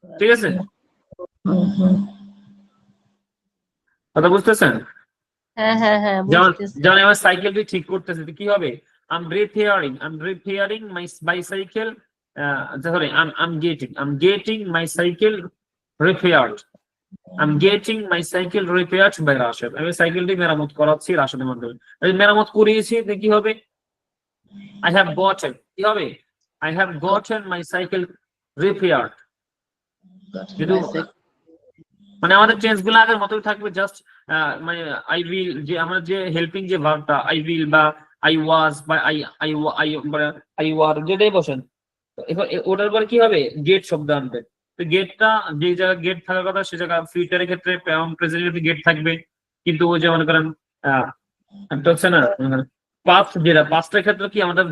ঠিক আছে, হুম, হুম। কথা বুঝতেছেন? হ্যাঁ হ্যাঁ হ্যাঁ যেমন বুঝতেছি। যেমন আমার সাইকেলটি ঠিক করতেছে, তো কি হবে? I am repairing my bicycle, sorry, I am getting my cycle repaired. I am getting my cycle repaired by Rashed. আমি সাইকেলটি মেরামত করাচ্ছি রাশেদের মাধ্যমে। আমি মেরামত করিয়েছি, তো কি হবে? আই হ্যাভ গটেন, কি হবে? I have gotten my cycle repaired. কিন্তু মানে আমাদের টেন্স গুলো আগের মতোই থাকবে, জাস্ট মানে আই উইল, যে আমরা যে হেল্পিং যে ভার্বটা আই উইল বা আই ওয়াজ বা I I I I were যেটাই বসেন, তো এবার ওটার পরে কি হবে? গেট শব্দ আনবে। তো গেটটা যে জায়গায় গেট থাকার কথা সে জায়গায় ফিউচারের ক্ষেত্রে প্রেজেন্টে গেট থাকবে, কিন্তু ওই যে মনে করেন একটা হচ্ছে না, পাস্ট, যেটা পাস্টের ক্ষেত্রে কি আমাদের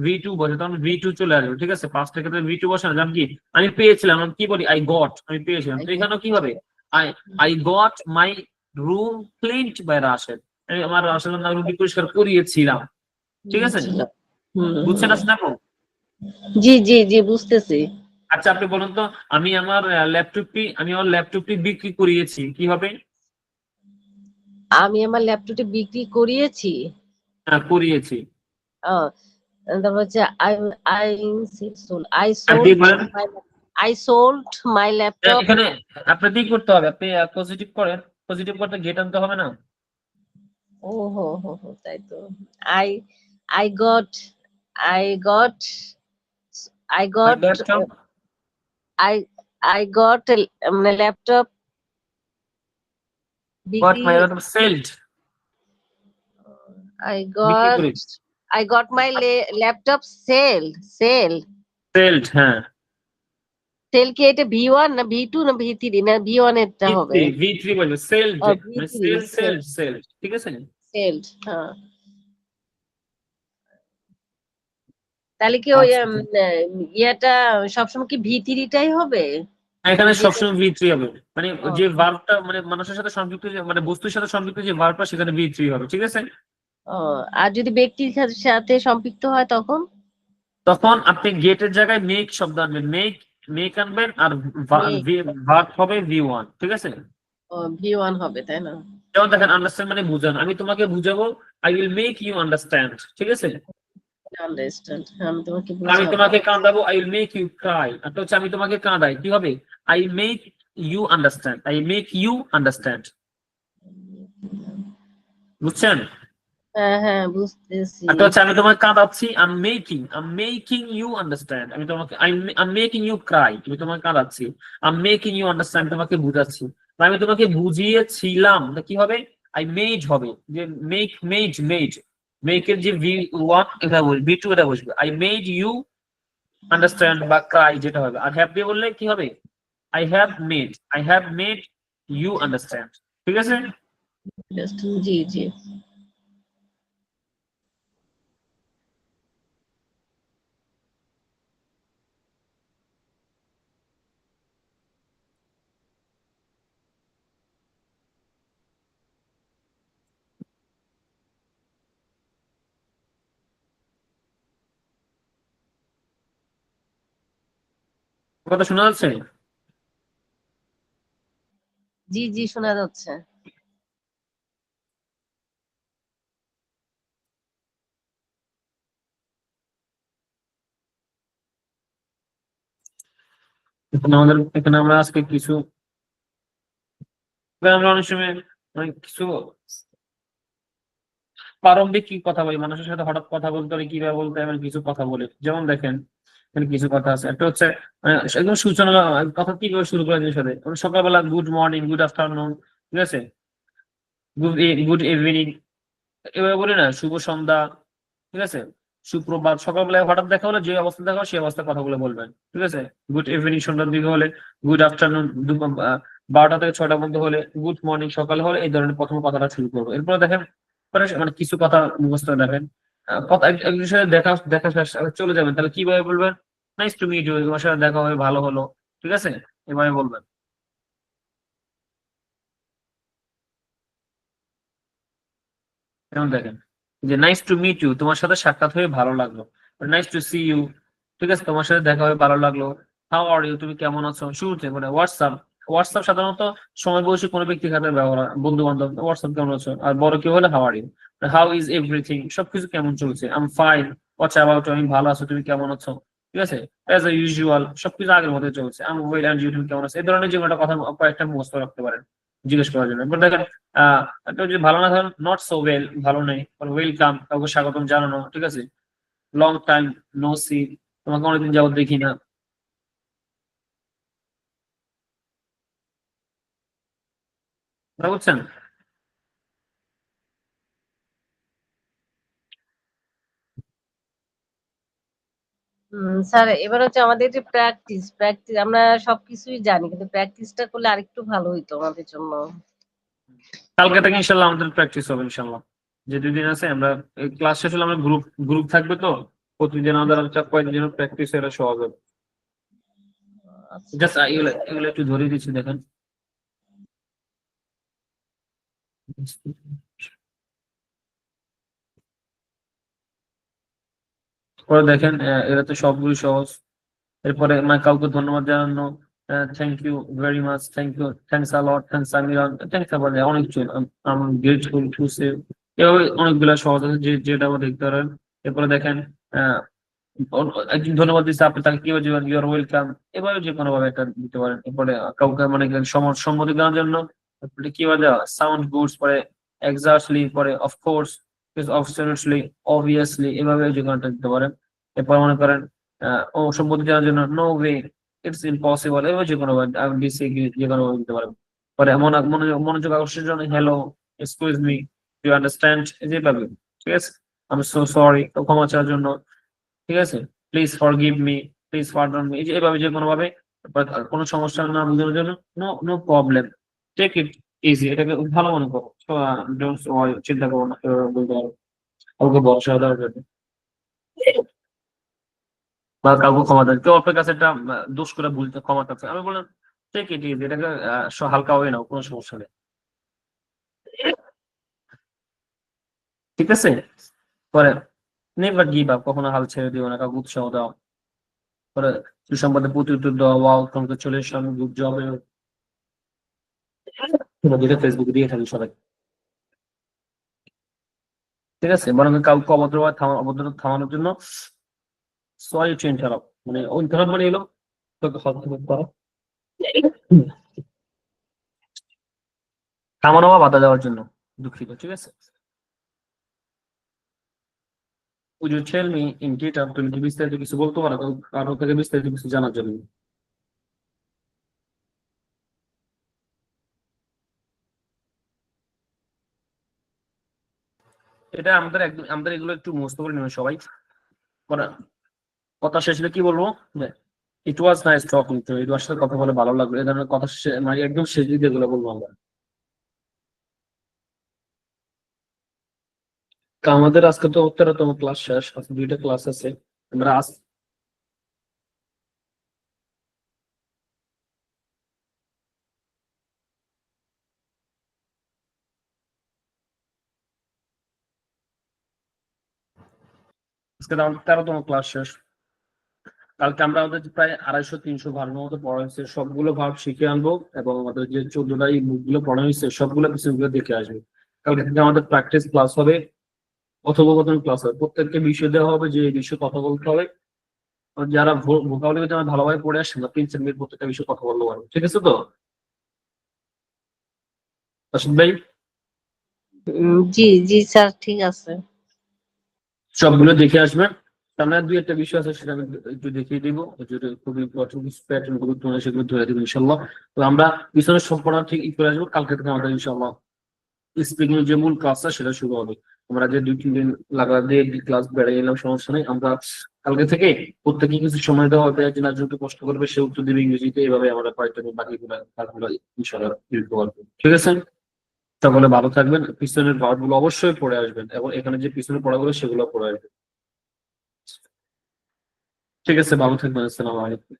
ভি টু বসে, তখন ভি টু চলে আসবে। ঠিক আছে, পাস্টের ক্ষেত্রে ভি টু বসে না, যেমন কি আমি পেয়েছিলাম, আমি কি বলি? আই গট, আমি পেয়েছিলাম। তো এখানেও কি হবে? I I got my room cleaned by Rashed. আমি আমার রাশেদের নাম রুমটি পরিষ্কার করিয়েছিলাম। ঠিক আছে, বুঝছেন আসলে আপু? জি জি জি বুঝতেছি। আচ্ছা আপনি বলুন তো, আমি আমার ল্যাপটপটি বিক্রি করিয়েছি, কি হবে? আমি আমার ল্যাপটপটি বিক্রি করিয়েছি। হ্যাঁ, করিয়েছি। আহ, তারপর হচ্ছে আই আই আই আর কি সোল্ড বলেন? I sold my laptop. এখানে আপনাদেরই করতে হবে, আপনি পজিটিভ করেন, পজিটিভ করতে গেট আনতে হবে না? ও হো হো হো, তাই তো। I I got I got I my got laptop I I got মানে ল্যাপটপ গট বিক্রি। মাই ল্যাপটপ সেলড, আই বিক্রি গট করি, I got my laptop sell sell sold, হ্যাঁ। সেল কি এটা ভি 1 না ভি 2 না ভি 3? না ভি 1 এরটা হবে। ভি থ্রি বলবে, সেলড ও মানে ভি 3 সেল সেলড সেলড, ঠিক আছে। সেলড, হ্যাঁ। তাহলে কি ওই আচ্ছা, ইয়েটা সবসময় কি ভি 3টাই হবে? এখানে যেটা সবসময় ভি থ্রি হবে, মানে ও, যে ভার্বটা মানে মানুষের সাথে সংযুক্ত, মানে বস্তুর সাথে সংযুক্ত যে ভার্বটা, সেখানে ভি থ্রি হবে, ঠিক আছে। ও, আর যদি ব্যক্তির সাথে সম্পৃক্ত হয় তখন তখন আপনি গেটের জায়গায় মেক শব্দ আনবেন, মেক আনবেন, আর মেক, ভার্ব হবে ভি 1, ঠিক আছে। ও ভি 1 হবে তাই না? যেমন দেখেন, আন্ডারস্ট্যান্ড মানে বুঝানো, আমি তোমাকে বুঝাবো, I will make you understand, ঠিক আছে। আন্ডারস্ট্যান্ড, আমি তোমাকে আমি বুঝাবো। তোমাকে কাঁদাবো, I will make you cry. একটা হচ্ছে আমি তোমাকে কাঁদাই, কি হবে? I make you understand, I make you understand, বুঝছেন? হ্যাঁ হ্যাঁ বুঝতেছি। একটা হচ্ছে আমি তোমাকে কাঁদাচ্ছি, I am making you understand. আমি তোমাকে I am making you cry, আমি তোমাকে কাঁদাচ্ছি। I am making you understand, তোমাকে বুঝাচ্ছি। বা আমি তোমাকে বুঝিয়েছিলাম, তা কি হবে? আই মেড হবে, যে মেড মেকের যে ভি 1 এটা বলবে, ভি 2 এটা বসবে। আই মেড ইউ আন্ডারস্ট্যান্ড বা ক্রাই যেটা হবে। আর হ্যাভ দিয়ে বললে কি হবে? I have made you understand, ঠিক আছে। জি জি। কথা শোনা যাচ্ছে? জি জি শোনা যাচ্ছে। এখানে আমরা আজকে কিছু, আমরা অনেক সময় অনেক কিছু প্রারম্ভিক কি কথা বলি, মানুষের সাথে হঠাৎ কথা বলতে হলে কিভাবে বলতে হয়, এমন কিছু কথা বলি। যেমন দেখেন, এখানে কিছু কথা আছে। একটা হচ্ছে একদম সূচনা, কথা কিভাবে শুরু করা জিনিস সাথে, সকালবেলা গুড মর্নিং, গুড আফটারনুন, ঠিক আছে, গুড ইভিনিং, এভাবে বলি না, শুভ সন্ধ্যা, ঠিক আছে, সুপ্রভাত। সকালবেলায় হঠাৎ দেখা হলে যে অবস্থা দেখা হয় সেই অবস্থা কথাগুলো বলবেন, ঠিক আছে। গুড ইভিনিং সন্ধ্যার দিকে হলে, গুড আফটারনুন 12টা থেকে 6টা পর্যন্ত হলে, গুড মর্নিং সকাল হলে, এই ধরনের প্রথম কথাটা শুরু করবো। এরপরে দেখেন, মানে কিছু কথা মুখস্থ রাখেন। কথা একজনের সাথে দেখা দেখা শেষ, চলে যাবেন, তাহলে কিভাবে বলবেন? নাইস টু মিট ইউ, তোমার সাথে দেখা হয়ে ভালো হলো, ঠিক আছে, এভাবে বলবেন। যেমন দেখেন, যে নাইস টু মিট ইউ, তোমার সাথে সাক্ষাৎ হয়ে ভালো লাগলো। নাইস টু সি ইউ, ঠিক আছে, তোমার সাথে দেখা হয়ে ভালো লাগলো। হাউ আর ইউ, তুমি কেমন আছো, শুরুতে মানে হোয়াটসঅ্যাপ। হোয়াটসঅ্যাপ সাধারণত সময় বয়সী কোনো ব্যক্তির খাতে ব্যবহার হয়, বন্ধু বান্ধব হোয়াটসঅ্যাপ কেমন আছো, আর বড় কেউ হলে how are you. How is everything, সবকিছু কেমন চলছে, I am fine, what's about, আমি ভালো আছো, তুমি কেমন আছো। ঠিক আছে, অ্যাজ এ ইউজুয়াল, সবকিছু আগের মতো চলছে, I am well and you, তুমি কেমন আছো। এই ধরনের যে কোনো কথা কয়েকটা মুখস্থ রাখতে পারেন জিজ্ঞেস করার জন্য। এবার দেখেন একটা যদি ভালো না ধরেন, নট সো ওয়েল, ভালো নেই, ওয়েলকাম, কাউকে স্বাগতম জানানো। ঠিক আছে, লং টাইম নো সি, তোমাকে অনেকদিন যাবত দেখি না। বুঝতে পারছেন? স্যার এবার হচ্ছে আমাদের যে প্র্যাকটিস প্র্যাকটিস আমরা সবকিছুই জানি, কিন্তু প্র্যাকটিসটা করলে আরেকটু ভালো হইতো আমাদের জন্য। কালকে থেকে ইনশাল্লাহ আমাদের প্র্যাকটিস হবে ইনশাল্লাহ। যে 2 দিন আছে আমরা ক্লাস শেষ হলে আমরা গ্রুপ গ্রুপ থাকবে তো, প্রতিদিন আমাদের কয়েকদিন যেন প্র্যাকটিস এটা সহজ হবে। আচ্ছা। জাস্ট এগুলো এগুলো একটু ধরিয়ে দিচ্ছি দেখেন। পরে দেখেন এরা তো সবগুলো সহজ। এরপরে মানে কাউকে ধন্যবাদ জানানো, thank you very much, thank you, thanks a lot, thanks আমিরান, থ্যাংকস আবার অনেক কিছু, আম গ্রেটফুল টু সে, এভাবে অনেকগুলো সহজ আছে যেটা আবার দেখতে পারেন। এরপরে দেখেন আহ একজন ধন্যবাদ দিচ্ছে, আপনি তাকে কিভাবে দিবেন, ইউ আর ওয়েলকাম, এভাবে যে কোনো ভাবে একটা দিতে পারেন। এরপরে কাউকে মানে সম্মতি দেওয়ার জন্য আপনি কিভাবে দেওয়া, সাউন্ড গুডস, পরে এক্সাক্টলি, পরে অফকোর্স, অবসলিউটলি, অবভিয়াসলি, এভাবে যে কোনোটা দিতে পারেন। এরপর মনে করেন ও সম্মতি দেওয়ার জন্য নো ওয়ে, ইটস ইম্পসিবল, এভাবে যে কোনো ভাবে আমি ডিসএগ্রি যে কোনো ভাবে দিতে পারেন। পরে মনোযোগ আকর্ষণের জন্য hello, excuse me, you understand, যেভাবে। ঠিক আছে, আমি সো সরি, ক্ষমা চাওয়ার জন্য। ঠিক আছে, please forgive me, please pardon me, এভাবে যে কোনো ভাবে। কোনো সমস্যা না বোঝানোর জন্য no no problem, take it easy, এটাকে ভালো মনে করো, ডোন্ট ওয়ারি, চিন্তা করো না, এভাবে বলতে পারো কাউকে ভরসা দেওয়ার জন্য। বা কাউকে ক্ষমা দেয়, কেউ আপনার কাছে একটা দোষ করে ভুলতে ক্ষমা চাচ্ছে, আমি বললাম টেক ইট ইজি, এটাকে হালকা হয়ে নাও, কোনো সমস্যা নেই। ঠিক আছে, পরে নেভার গিভ আপ, কখনো হাল ছেড়ে দিও না, কাউকে উৎসাহ দাও। পরে সুসংবাদে প্রতি উত্তর দেওয়া, ওয়াও তোমাকে চলে এসো, আমি গুড জব, যেটা ফেসবুকে দিয়ে থাকি সবাই। ঠিক আছে, বরং কাউকে অভদ্র থামানোর জন্য সরি টু ইন্টারাপ্ট, মানে ইন্টারাপ্ট মানে এলো তোকে হস্তক্ষেপ করা, থামানো বা বাধা দেওয়ার জন্য, দুঃখিত। ঠিক আছে, would you tell me in detail, তুমি কি বিস্তারিত কিছু বলতে পারো কারো থেকে বিস্তারিত কিছু জানার জন্য। এটা আমাদের এগুলো একটু মুখস্থ করে নেবেন সবাই। পরে কথা শেষে কি বলবো, ইট ওয়াজ নাইস টকিং টু, এর সাথে কথা বলে ভালো লাগলো, এই ধরনের কথা মানে একদম শেষ দিকে এগুলো বলবো আমরা। তো আমাদের আজকে তো 13তম ক্লাস শেষ, আজকে 2টা ক্লাস আছে। আমরা আজকে 13তম ক্লাস শেষ। কালকে আমরা আমাদের প্রায় 250-300 ভার্বের মতো পড়া হয়েছে, সবগুলো ভার্ব শিখে আনবো, এবং আমাদের যে 14টা এই বুকগুলো পড়া হয়েছে সবগুলো বিষয়গুলো দেখে আসবে। কালকে থেকে আমাদের প্র্যাকটিস ক্লাস হবে, কথোপকথন ক্লাস হবে, প্রত্যেকটা বিষয় দেওয়া হবে যে এই বিষয়ে কথা বলতে হবে। আর যারা ভোকাবুলারি যারা ভালোভাবে পড়ে আসছেন না, 3-4 মিনিট প্রত্যেকটা বিষয়ে কথা বলতে পারবো। ঠিক আছে তো রাশিদ ভাই? জি জি স্যার, ঠিক আছে। সবগুলো দেখে আসবেন। সামনে আর 2-1টা বিষয় আছে, সেটা আমি একটু দেখিয়ে দিব, যেটা খুবই ইম্পর্টেন্ট, প্যাটার্ন গুরুত্বপূর্ণ, সেগুলো ধরে দেবো ইনশাল্লাহ। তো আমরা পিছনের সব পড়া ঠিক ই করে আসবো, কালকে থেকে আমাদের ইনশাল্লাহ স্পিকিং যে মূল ক্লাসটা সেটা শুরু হবে। আমরা যে 2-3 দিন লাগা দিয়ে ক্লাস বেড়ে এলাম, সমস্যা নেই। আমরা কালকে থেকে প্রত্যেকে কিছু সময় দেওয়া হবে, একজন একজনকে কষ্ট করবে, সে উত্তর দেবে ইংরেজিতে, এইভাবে আমরা কয়েকটা দিন বাকিগুলো কাজগুলো ইনশাল্লাহ দিতে পারবো। ঠিক আছে, তাহলে ভালো থাকবেন, পিছনের ভার্বগুলো অবশ্যই পড়ে আসবেন, এবং এখানে যে পিছনের পড়াগুলো সেগুলো পড়ে আসবেন। ঠিক আছে, ভালো থাকবেন, আসসালামু আলাইকুম।